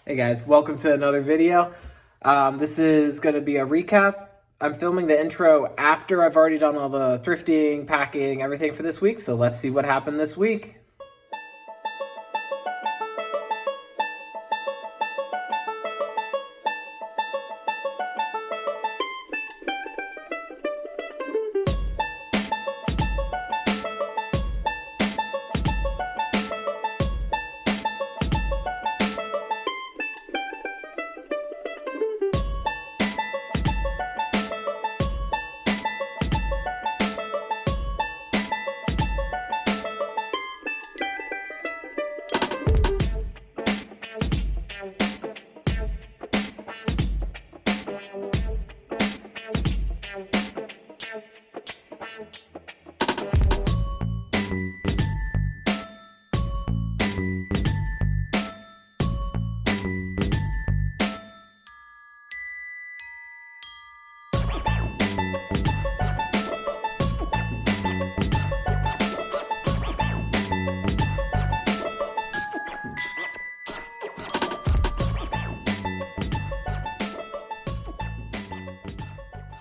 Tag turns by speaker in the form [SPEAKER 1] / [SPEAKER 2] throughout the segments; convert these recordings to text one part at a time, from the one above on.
[SPEAKER 1] Hey guys, welcome to another video. This is going to be a recap. I'm filming the intro after I've already done all the thrifting, packing, everything for this week. So let's see what happened this week.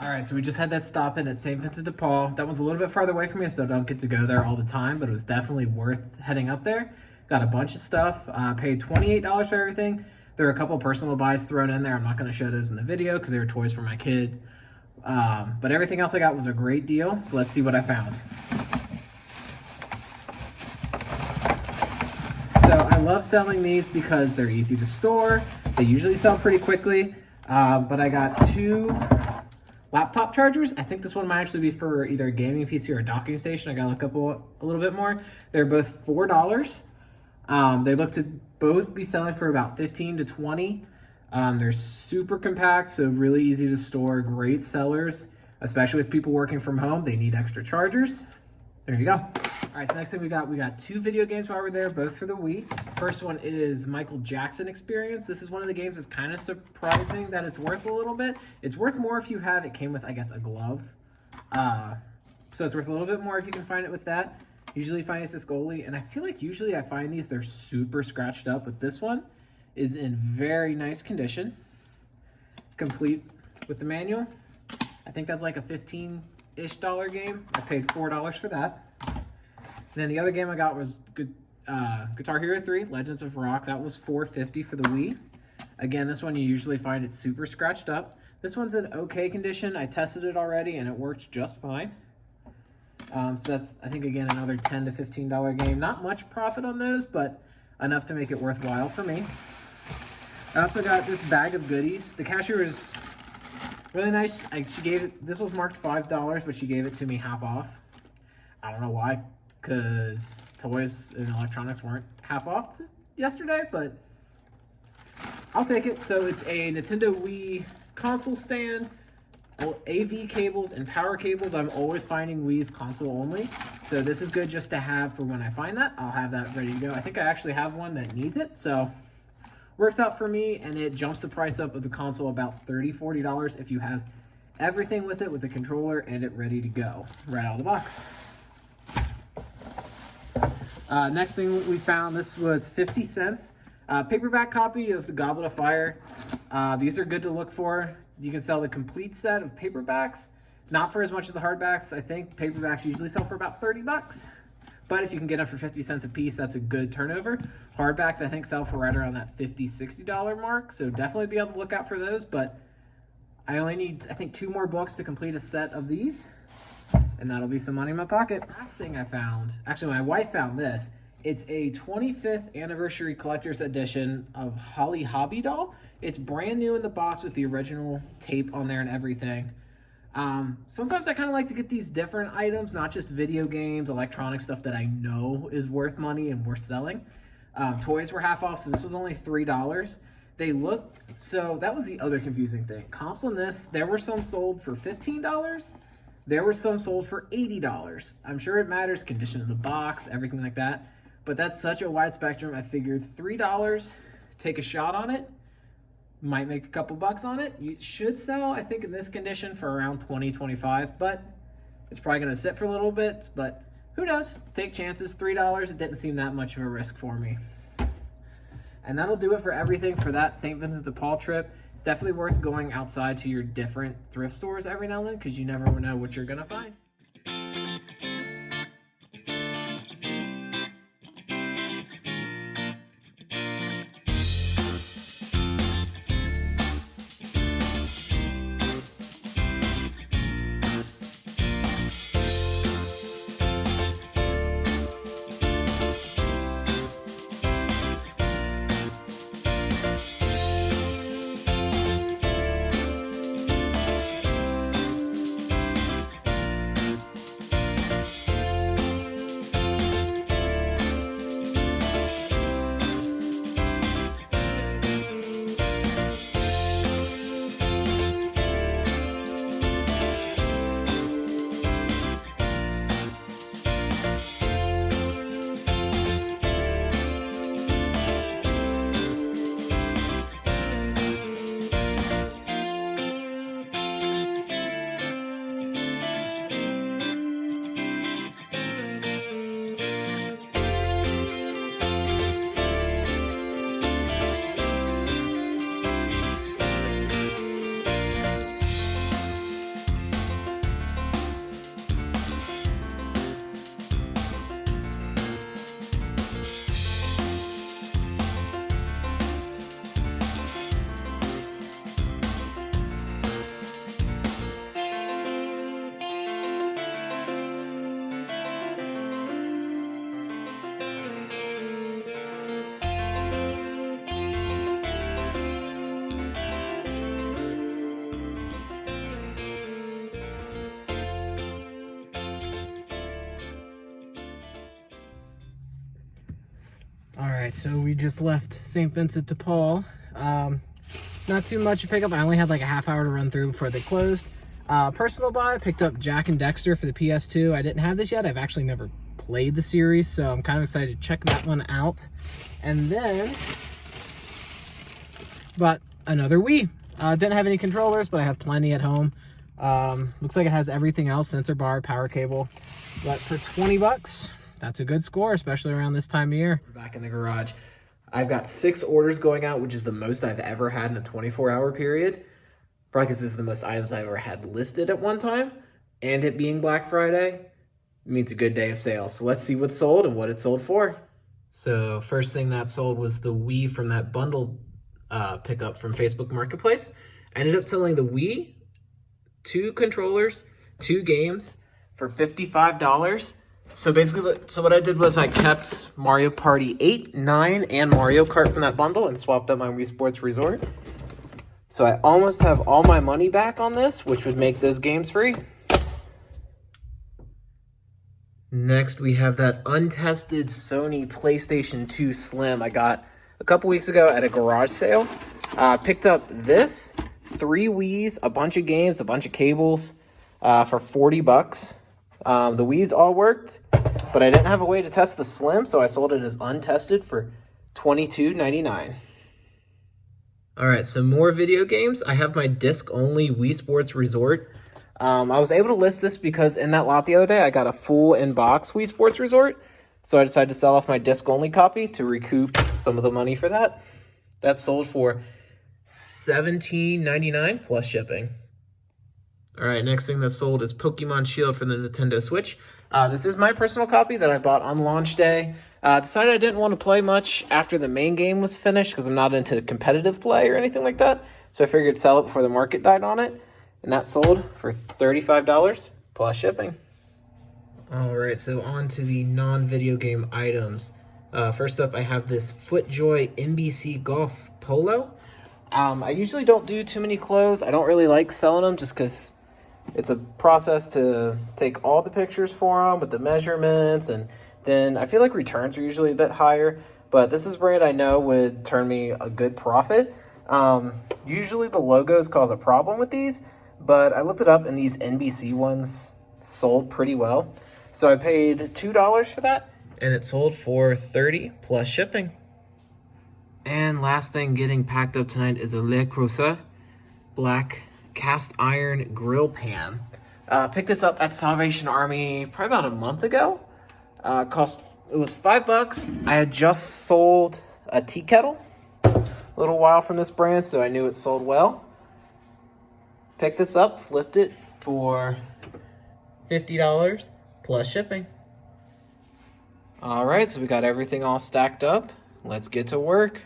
[SPEAKER 1] All right, so we just had that stop in at St. Vincent de Paul. That was a little bit farther away from me, so I don't get to go there all the time, but it was definitely worth heading up there. Got a bunch of stuff, paid $28 for everything. There were a couple personal buys thrown in there. I'm not gonna show those in the video because they were toys for my kids. But everything else I got was a great deal, so let's see what I found. So I love selling these because they're easy to store. They usually sell pretty quickly, but I got two laptop chargers. I think this one might actually be for either a gaming PC or a docking station. I gotta look up a little bit more. They're both $4. They look to both be selling for about 15 to 20. They're super compact, so really easy to store. Great sellers, especially with people working from home. They need extra chargers. There you go. All right, so next thing we got two video games while we're there, both for the week. First one is Michael Jackson Experience. This is one of the games that's kind of surprising that it's worth a little bit. It's worth more if you have, it came with, I guess, a glove. So it's worth a little bit more if you can find it with that. Usually find it's this goalie, and I feel like usually I find these, they're super scratched up, but this one is in very nice condition. Complete with the manual. I think that's like a $15-ish game. I paid $4 for that. And then the other game I got was Guitar Hero 3, Legends of Rock. That was $4.50 for the Wii. Again, this one you usually find it super scratched up. This one's in okay condition. I tested it already and it worked just fine. So that's, I think, again, another $10 to $15 game. Not much profit on those, but enough to make it worthwhile for me. I also got this bag of goodies. The cashier is really nice. She gave it, this was marked $5, but she gave it to me half off. I don't know why, because toys and electronics weren't half off yesterday, but I'll take it. So it's a Nintendo Wii console stand, AV cables and power cables. I'm always finding Wii's console only, so this is good just to have for when I find that. I'll have that ready to go. I think I actually have one that needs it, so works out for me, and it jumps the price up of the console about $30, $40 if you have everything with it, with the controller and it ready to go right out of the box. Next thing we found, this was 50 cents. Paperback copy of the Goblet of Fire. These are good to look for. You can sell the complete set of paperbacks, not for as much as the hardbacks. I think paperbacks usually sell for about 30 bucks. But if you can get them for 50 cents a piece, that's a good turnover. Hardbacks, I think, sell for right around that $50, $60 mark. So definitely be able to look out for those. But I only need, I think, 2 more books to complete a set of these. And that'll be some money in my pocket. Last thing I found, actually my wife found this. It's a 25th anniversary collector's edition of Holly Hobby doll. It's brand new in the box with the original tape on there and everything. Sometimes I kind of like to get these different items, not just video games, electronic stuff that I know is worth money and worth selling. Toys were half off, so this was only $3. They look, so that was the other confusing thing. Comps on this, there were some sold for $15. There were some sold for $80. I'm sure it matters, condition of the box, everything like that. But that's such a wide spectrum. I figured $3, take a shot on it, might make a couple bucks on it. You should sell, I think, in this condition for around 20, 25, but it's probably gonna sit for a little bit, but who knows? Take chances. $3, it didn't seem that much of a risk for me. And that'll do it for everything for that St. Vincent de Paul trip. It's definitely worth going outside to your different thrift stores every now and then because you never know what you're gonna find. All right, so we just left St. Vincent de Paul. Not too much to pick up. I only had like a half hour to run through before they closed. Personal buy, picked up Jack and Dexter for the PS2. I didn't have this yet. I've actually never played the series, so I'm kind of excited to check that one out. And then, bought another Wii. Didn't have any controllers, but I have plenty at home. Looks like it has everything else, sensor bar, power cable. But for 20 bucks, that's a good score, especially around this time of year. We're back in the garage. I've got 6 orders going out, which is the most I've ever had in a 24-hour period. Probably because this is the most items I've ever had listed at one time. And it being Black Friday means a good day of sales. So let's see what's sold and what it sold for. So first thing that sold was the Wii from that bundle pickup from Facebook Marketplace. I ended up selling the Wii, 2 controllers, 2 games for $55. So basically, what I did was I kept Mario Party 8, 9, and Mario Kart from that bundle and swapped out my Wii Sports Resort. So I almost have all my money back on this, which would make those games free. Next, we have that untested Sony PlayStation 2 Slim I got a couple weeks ago at a garage sale. Picked up this, 3 Wiis, a bunch of games, a bunch of cables for 40 bucks. The Wiis all worked, but I didn't have a way to test the Slim, so I sold it as untested for $22.99. All right, some more video games. I have my disc-only Wii Sports Resort. I was able to list this because in that lot the other day, I got a full in-box Wii Sports Resort, so I decided to sell off my disc-only copy to recoup some of the money for that. That sold for $17.99 plus shipping. All right, next thing that sold is Pokemon Shield for the Nintendo Switch. This is my personal copy that I bought on launch day. Decided I didn't want to play much after the main game was finished because I'm not into competitive play or anything like that. So I figured sell it before the market died on it. And that sold for $35 plus shipping. All right, so on to the non-video game items. First up, I have this FootJoy NBC Golf Polo. I usually don't do too many clothes. I don't really like selling them just because it's a process to take all the pictures for them with the measurements, and then I feel like returns are usually a bit higher, but this is a brand I know would turn me a good profit. Usually the logos cause a problem with these, but I looked it up and these NBC ones sold pretty well. So I paid $2 for that, and it sold for $30 plus shipping. And last thing getting packed up tonight is a Le Creuset black cast iron grill pan. Picked this up at Salvation Army probably about a month ago. It was $5. I had just sold a tea kettle a little while from this brand, so I knew it sold well. Picked this up, flipped it for $50 plus shipping. All right, so we got everything all stacked up. Let's get to work.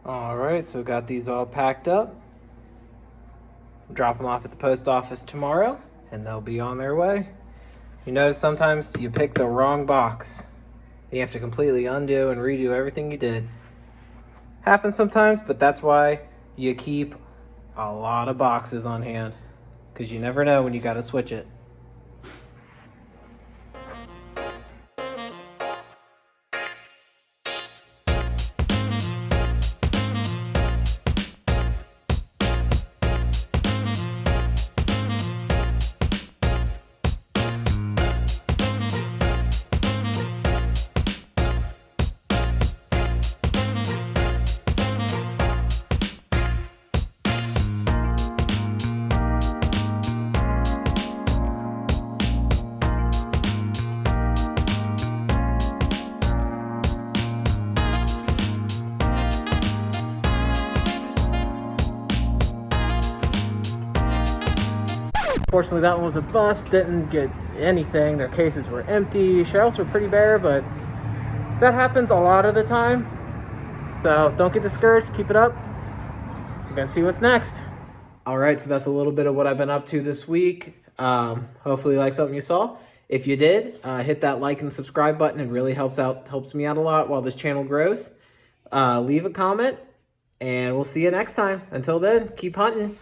[SPEAKER 1] All right, so got these all packed up. Drop them off at the post office tomorrow, and they'll be on their way. You notice sometimes you pick the wrong box. You have to completely undo and redo everything you did. Happens sometimes, but that's why you keep a lot of boxes on hand, because you never know when you got to switch it. Unfortunately, that one was a bust. Didn't get anything. Their cases were empty. Shelves were pretty bare, but that happens a lot of the time. So don't get discouraged. Keep it up. We're gonna see what's next. All right, so that's a little bit of what I've been up to this week. Hopefully you like something you saw. If you did, hit that like and subscribe button. It really helps me out a lot while this channel grows. Leave a comment, and we'll see you next time. Until then, keep hunting.